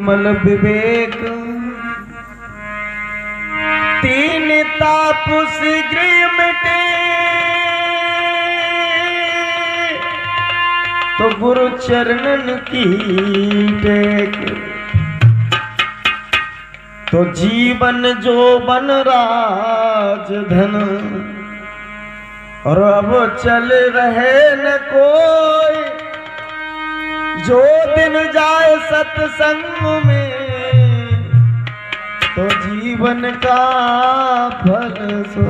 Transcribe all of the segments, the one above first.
निर्मल विवेक तीन ताप शीघ्र मिटे, तो गुरु चरणन की टेक। तो जीवन जो बन राजधन, और अब चल रहे न कोई, जो दिन जाए सत्संग में, तो जीवन का फल सो।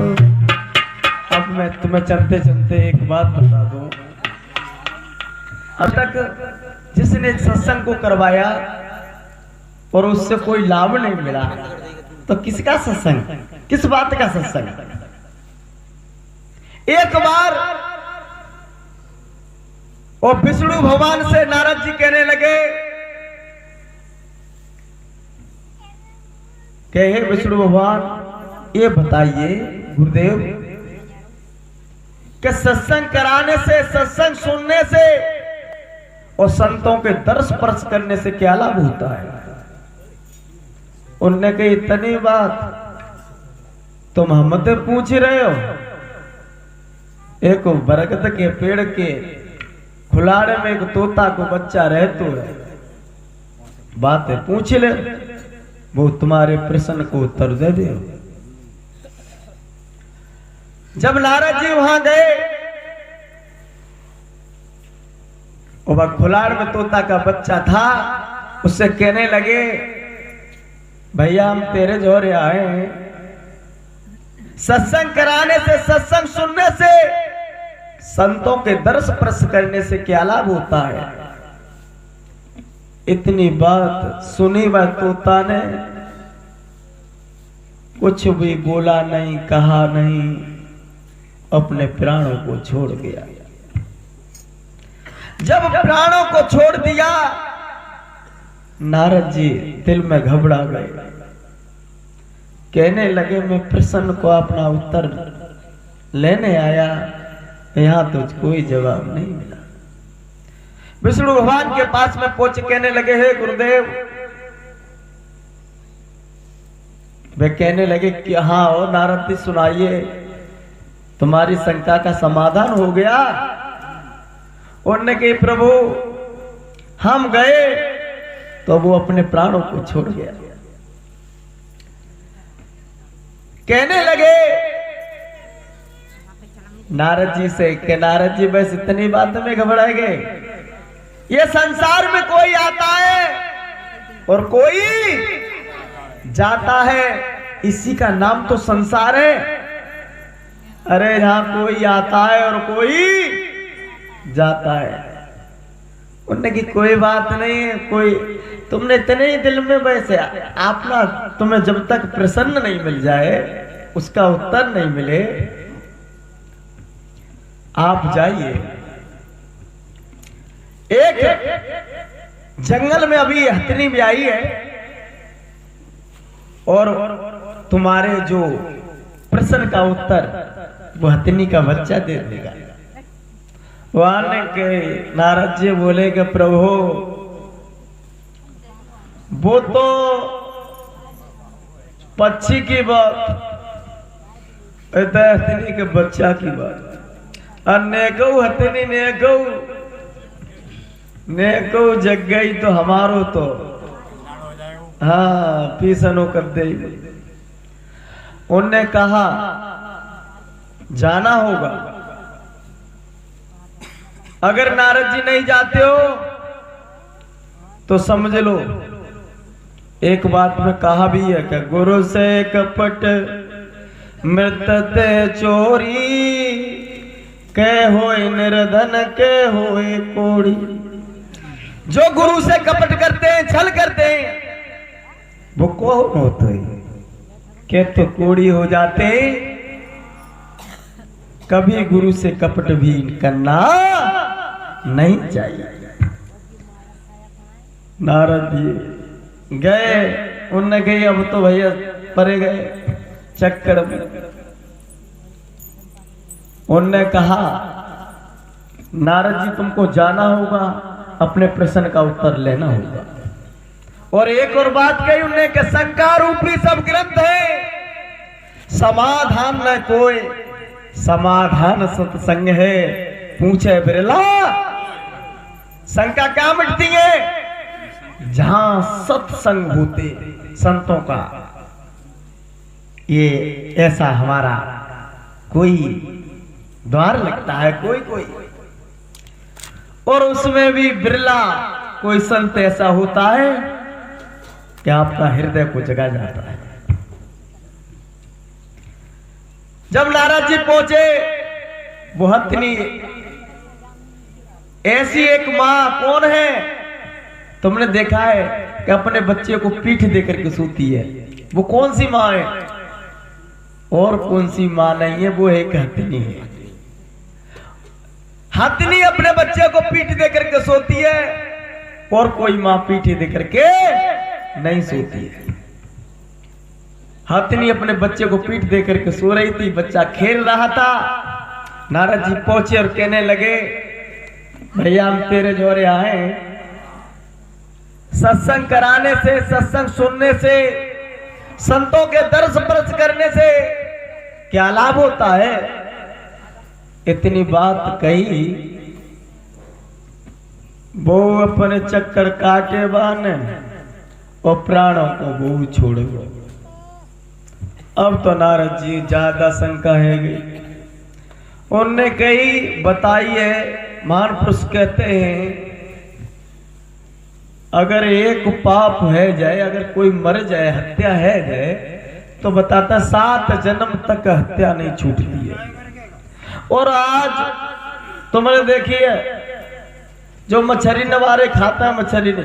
अब मैं तुम्हें चलते चलते एक बात बता दूं। अब तक जिसने सत्संग को करवाया और उससे कोई लाभ नहीं मिला, तो किसका सत्संग, किस बात का सत्संग। एक बार वो विष्णु भगवान से नारद जी कहने लगे कि हे विष्णु भगवान, ये बताइए गुरुदेव कि सत्संग कराने से, सत्संग सुनने से और संतों के दर्श स्पर्श करने से क्या लाभ होता है। उनने कही इतनी बात तुम हमसे पूछ रहे हो। एक बरगद के पेड़ के खुलाड़े में एक तोता को बच्चा रहते है, बातें पूछ ले, वो तुम्हारे प्रश्न को उत्तर दे दे। जब नारद जी वहां गए, वह खुलाड़ में तोता का बच्चा था, उससे कहने लगे भैया हम तेरे जोरे आए हैं, सत्संग कराने से, सत्संग सुनने से, संतों के दर्श स्पर्श करने से क्या लाभ होता है। इतनी बात सुनी वह तोता ने कुछ भी बोला नहीं, कहा नहीं, अपने प्राणों को छोड़ गया। जब प्राणों को छोड़ दिया, नारद जी दिल में घबरा गए, कहने लगे मैं प्रश्न को अपना उत्तर लेने आया, यहां तो कोई जवाब नहीं मिला। विष्णु भगवान के पास में पहुंच कहने लगे हे गुरुदेव, वे कहने लगे कि हाँ हो नारद जी सुनाइए, तुम्हारी शंका का समाधान हो गया। उन्होंने कही प्रभु हम गए तो वो अपने प्राणों को छोड़ गया। कहने लगे नारद जी से कि नारद जी बस इतनी बात में घबराए गए, ये संसार में कोई आता है और कोई जाता है, इसी का नाम तो संसार है। अरे यहां कोई आता है और कोई जाता है। उन्होंने की कोई बात नहीं है, कोई तुमने इतने ही दिल में वैसे आप ना, तुम्हें जब तक प्रसन्न नहीं मिल जाए, उसका उत्तर नहीं मिले, आप जाइए। एक जंगल में अभी हथनी भी आई है और तुम्हारे जो प्रश्न का उत्तर वो हथनी का बच्चा दे देगा। वहां के नारद जी बोले कि प्रभु वो तो पक्षी की बात, हथनी के बच्चा की बात। नेको हथनी नेको जग गई तो हमारो तो हाँ पीसनो कर दे। उनने कहा जाना होगा, अगर नारद जी नहीं जाते हो तो समझ लो एक बात में कहा भी है कि गुरु से कपट मृतते चोरी, के होए निर्धन के होए कोड़ी। जो गुरु से कपट करते हैं, छल करते हैं, वो कौन होते हैं? के तो कोड़ी हो जाते हैं। कभी गुरु से कपट भी करना नहीं चाहिए। नारद जी गए, उनने गए, अब तो भैया परे गए चक्कर में। उनने कहा नारद जी तुमको जाना होगा, अपने प्रश्न का उत्तर लेना होगा। और एक और बात कही उन्हें कि शंका रूपी सब ग्रंथ है, समाधान न कोई, समाधान सत्संग है। पूछे बिरला शंका क्या मिटती है? जहां सत्संग होते संतों का, ये ऐसा हमारा कोई द्वार लगता है, कोई कोई, और उसमें भी बिरला कोई संत ऐसा होता है कि आपका हृदय को जगा जाता है। जब नारद जी पहुंचे, वो हथनी ऐसी एक मां कौन है? तुमने देखा है कि अपने बच्चे को पीठ देकर के सोती है, वो कौन सी मां है? और कौन सी मां नहीं है, वो एक हथनी है। हथनी अपने बच्चे को पीठ देकर के सोती है, और कोई मां पीठ देकर के नहीं सोती है। हथनी अपने बच्चे को पीठ देकर के सो रही थी, बच्चा खेल रहा था। नारद जी पहुंचे और कहने लगे, भैया हम तेरे जोरे आए, सत्संग कराने से, सत्संग सुनने से, संतों के दर्श स्पर्श करने से क्या लाभ होता है? इतनी बात कही, वो अपने चक्कर काटे बाने और प्राणों को वो छोड़े। अब तो नारद जी ज्यादा शंका है गई। उनने कही बताई है, महान पुरुष कहते हैं अगर एक पाप है जाए, अगर कोई मर जाए, हत्या है जाए, तो बताता 7 जन्म तक हत्या नहीं छूटती है। और आज तुमने देखिए जो मछली नवारे खाता है, मछली ने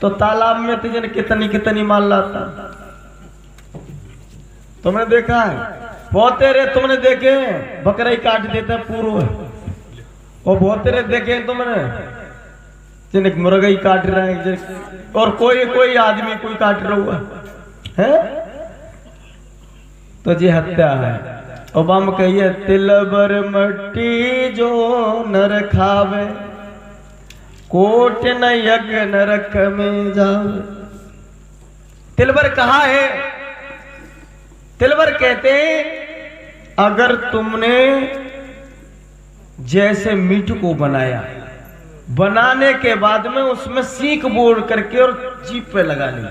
तो तालाब में तुझे कितनी कितनी माल लाता, तुमने देखा है? बहुत तेरे तुमने देखे बकरा ही काट देता पूर्व, और बहुत तेरे देखे तुमने जिन्हें मुर्गा ही काट रहा है, और कोई आदमी कोई काट रहा हुआ है, तो ये हत्या है। और बम कहिए तिलबर मट्टी जो नर खावे, कोट न यज्ञ नरक में जावे। तिलबर कहा है? तिलबर कहते हैं अगर तुमने जैसे मीट को बनाया, बनाने के बाद में उसमें सीख बोर करके और जीभ पे लगा ली,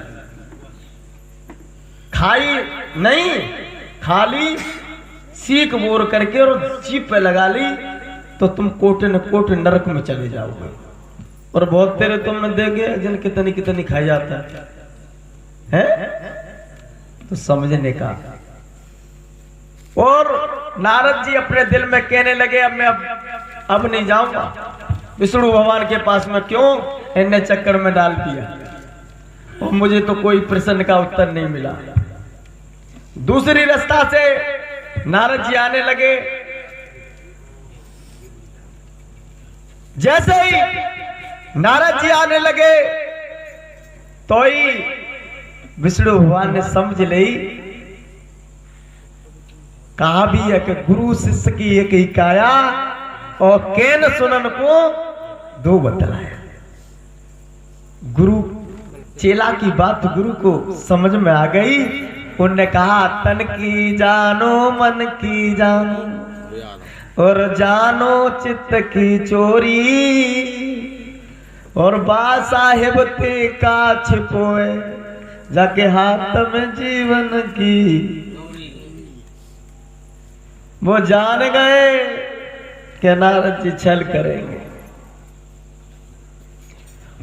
खाई नहीं, खाली सीख बोर करके और जीभ पे लगा ली, तो तुम कोटे न कोटे नरक में चले जाओगे। और बहुत तेरे तुमने देखे जिन कितनी कितनी खाई जाता है, तो समझने का। और नारद जी अपने दिल में कहने लगे, अब मैं अब नहीं जाऊंगा विष्णु भगवान के पास में, क्यों इन्हें चक्कर में डाल दिया और मुझे तो कोई प्रश्न का उत्तर नहीं मिला। दूसरी रास्ता से नारद जी आने लगे। जैसे ही नारद जी आने लगे तो ही विष्णु भगवान ने समझ ली, कहा भी है कि गुरु शिष्य की एक ही काया, और केन सुनन को 2 बतलाया। गुरु चेला की बात गुरु को समझ में आ गई। उनने कहा तन की जानो मन की जानो, और जानो चित्त की चोरी, और बा साहेब ते का छिपोए, जाके हाथ में जीवन की। वो जान गए कि नारद जी छल करेंगे,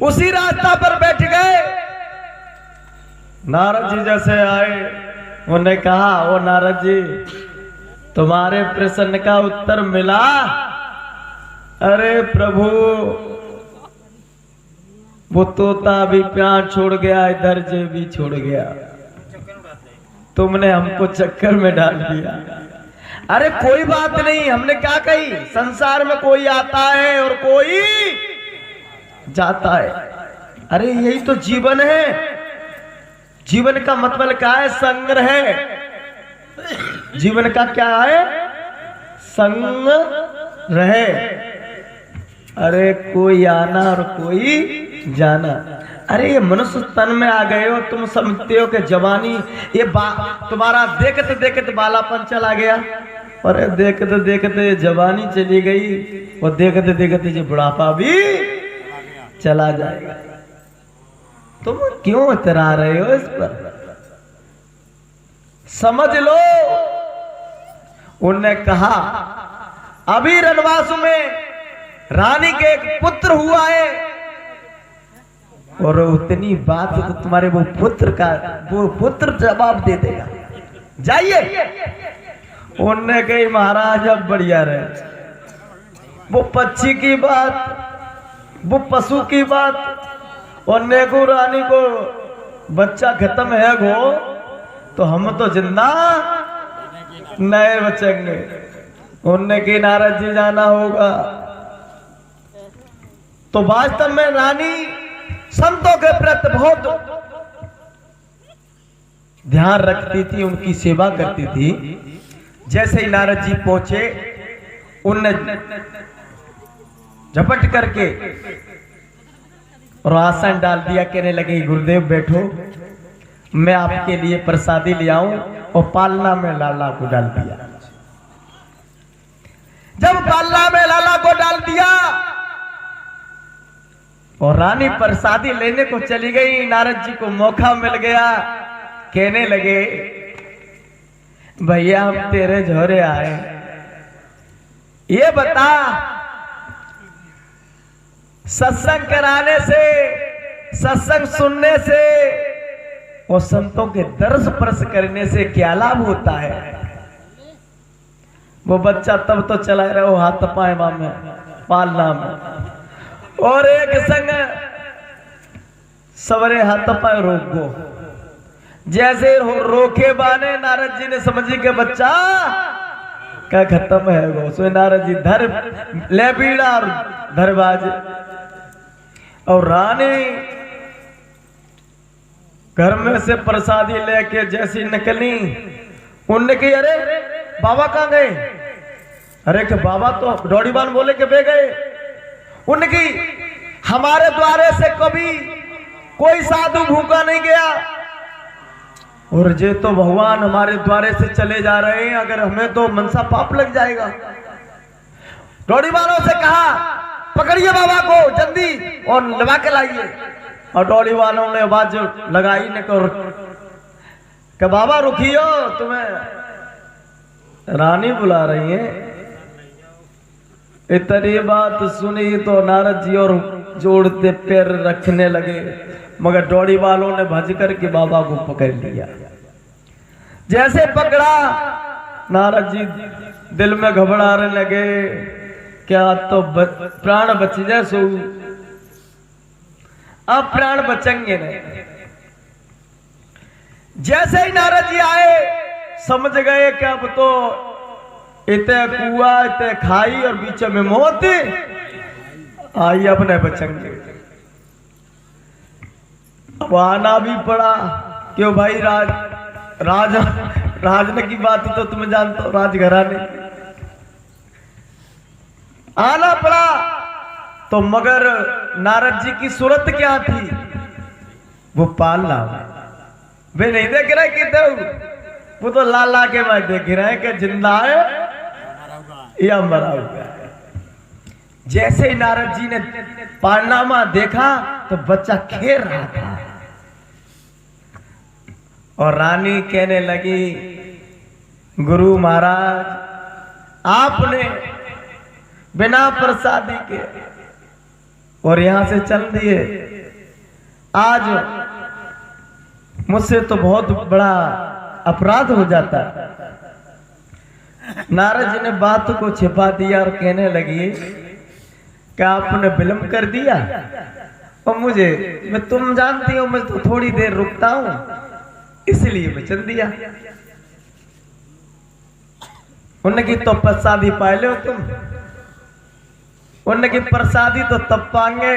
उसी रास्ता पर बैठ गए। नारद जी जैसे आए, उन्होंने कहा ओ नारद जी तुम्हारे प्रश्न का उत्तर मिला। अरे प्रभु वो तोता भी प्यार छोड़ गया, इधर जे भी छोड़ गया, तुमने हमको चक्कर में डाल दिया। अरे कोई बात नहीं, हमने क्या कही, संसार में कोई आता है और कोई जाता है। अरे यही तो जीवन है। जीवन का मतलब क्या है? संग्रह है। जीवन का क्या है? संग रहे। अरे कोई आना और कोई जाना। अरे ये मनुष्य तन में आ गए हो, तुम समझते हो कि जवानी ये तुम्हारा देखते देखते बालापन चला गया, और देखते देखते जवानी चली गई, और देखते देखते ये बुढ़ापा भी चला जाएगा। तुम क्यों इतरा रहे हो इस पर? समझ लो। उनने कहा अभी रणवास में रानी के एक पुत्र हुआ है, और उतनी बात तो तुम्हारे वो पुत्र जवाब दे देगा, जाइए। उनने कही महाराज अब बढ़िया रहे, वो पक्षी की बात, वो पशु की बात, और नेगो रानी को बच्चा खत्म है गो, तो हम तो जिंदा नए बचेंगे। उनने की नारद जी जाना होगा। तो वास्तव में रानी संतों के प्रति बहुत ध्यान रखती थी, उनकी सेवा करती थी। जैसे ही नारद जी पहुंचे, उनने झपट करके और आसन डाल दिया, कहने लगे गुरुदेव बैठो, मैं आपके लिए प्रसादी ले आऊं, और पालना में लाला को डाल दिया। जब पालना में लाला को डाल दिया और रानी प्रसादी लेने को चली गई, नारद जी को मौका मिल गया, कहने लगे भैया हम तेरे झोरे आए, ये बता सत्संग कराने से, सत्संग सुनने से और संतों के दर्श स्पर्श करने से क्या लाभ होता है? वो बच्चा तब तो चला रहे हो हाथ पाएवा में, पालना में, और एक संग सवरे हाथ पाए रोक गो। जैसे रोके बाने नारद जी ने समझी के बच्चा का खत्म है वो, सो नारद जी धर ले बीड़ा और धरबाज। और रानी घर में से प्रसादी लेके जैसी निकली, उनने कही अरे बाबा कहाँ गए? अरे कि बाबा तो डोडीबान बोले के बे गए। उनकी हमारे द्वारे से कभी कोई साधु भूखा नहीं गया, और जे तो भगवान हमारे द्वारे से चले जा रहे हैं, अगर हमें तो मनसा पाप लग जाएगा। डोडीबानों से कहा पकड़िए बाबा को जल्दी और लगा के लाइए, और डोली वालों ने आवाज लगाई ने कि बाबा रुकियो, तुम्हें रानी बुला रही है। इतनी बात सुनी तो नारद जी और जोड़ते पैर रखने लगे, मगर डोली वालों ने भज कर के बाबा को पकड़ लिया। जैसे पकड़ा, नारद जी दिल में घबराने लगे, क्या तो प्राण बच जाए, सो अब प्राण बचेंगे नहीं। जैसे ही नारद जी आए, समझ गए कि अब तो इतने कुआ, इतने खाई और बीच में मौत आई, अब नहीं बचेंगे। अब आना भी पड़ा, क्यों भाई राजने की बात तो तुम जानते हो, राजघराने आना पड़ा। तो मगर नारद जी की सूरत क्या थी? वो पालना वे नहीं देख रहे कि तो वो तो लाला के बाद देख रहे हैं कि जिंदा है या मरा हुआ है। जैसे ही नारद जी ने पालनामा देखा तो बच्चा खेल रहा था, और रानी कहने लगी गुरु महाराज आपने बिना प्रसादी के और यहां से चल दिए, आज मुझसे तो बहुत बड़ा अपराध हो जाता। नारद जी ने बात को छिपा दिया और कहने लगी कि आपने विलंब कर दिया, और मैं तुम जानती हो मैं तो थोड़ी देर रुकता हूं, इसलिए मैं चल दिया। उनकी तो प्रसादी पाए लो तुम, उनकी प्रसादी तो तब पाएंगे,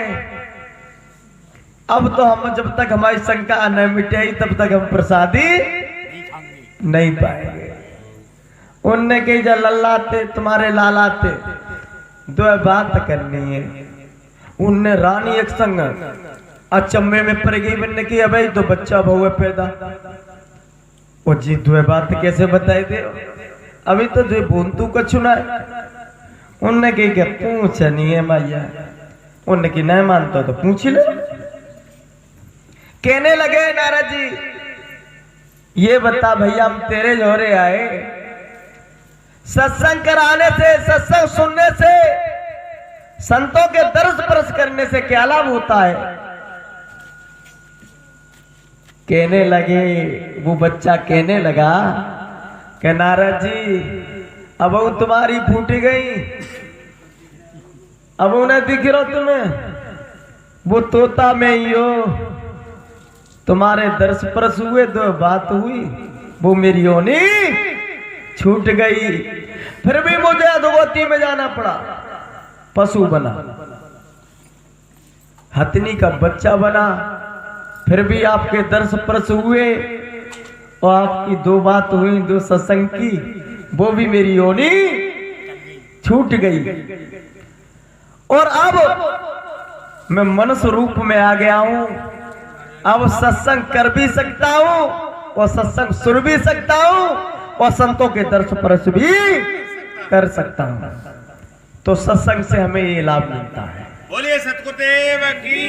अब तो हम जब तक हमारी शंका न मिटे तब तक हम प्रसादी नहीं पाएंगे। उनने कही जब लल्लाते तुम्हारे लालाते दो बात करनी है। उनने रानी एक संग अचम्मे में पड़ गई बनने की, अबे तो बच्चा बहु है पैदा। वो जी तुझे बात कैसे बताई दे, अभी तो जो बोंतू का चुना है। उनने कही क्या पूछ नहीं है मैया, उनने की नहीं मानता तो पूछ ले। कहने लगे नारद जी, ये बता भैया, हम तेरे जोरे आए, सत्संग कराने से, सत्संग सुनने से, संतों के दर्श परस करने से क्या लाभ होता है? कहने लगे, वो बच्चा कहने लगा कि नारद जी, अब वो तुम्हारी फूटी गई, अब उन्हें दिख रहा तुम्हें, वो तोता में ही हो, तुम्हारे दर्श परस हुए तो बात हुई, वो मेरी योनी छूट गई। फिर भी मुझे अधोगति में जाना पड़ा, पशु बना, हथनी का बच्चा बना, फिर भी आपके दर्श परस हुए और आपकी दो बात हुई, दो सत्संग की, वो भी मेरी योनी छूट गई। और अब मैं मनुष्य रूप में आ गया हूं, अब सत्संग कर भी सकता हूं और सत्संग सुन भी सकता हूं और संतों के दर्श परस भी कर सकता हूं। तो सत्संग से हमें ये लाभ मिलता है। बोलिए सतगुरुदेव की।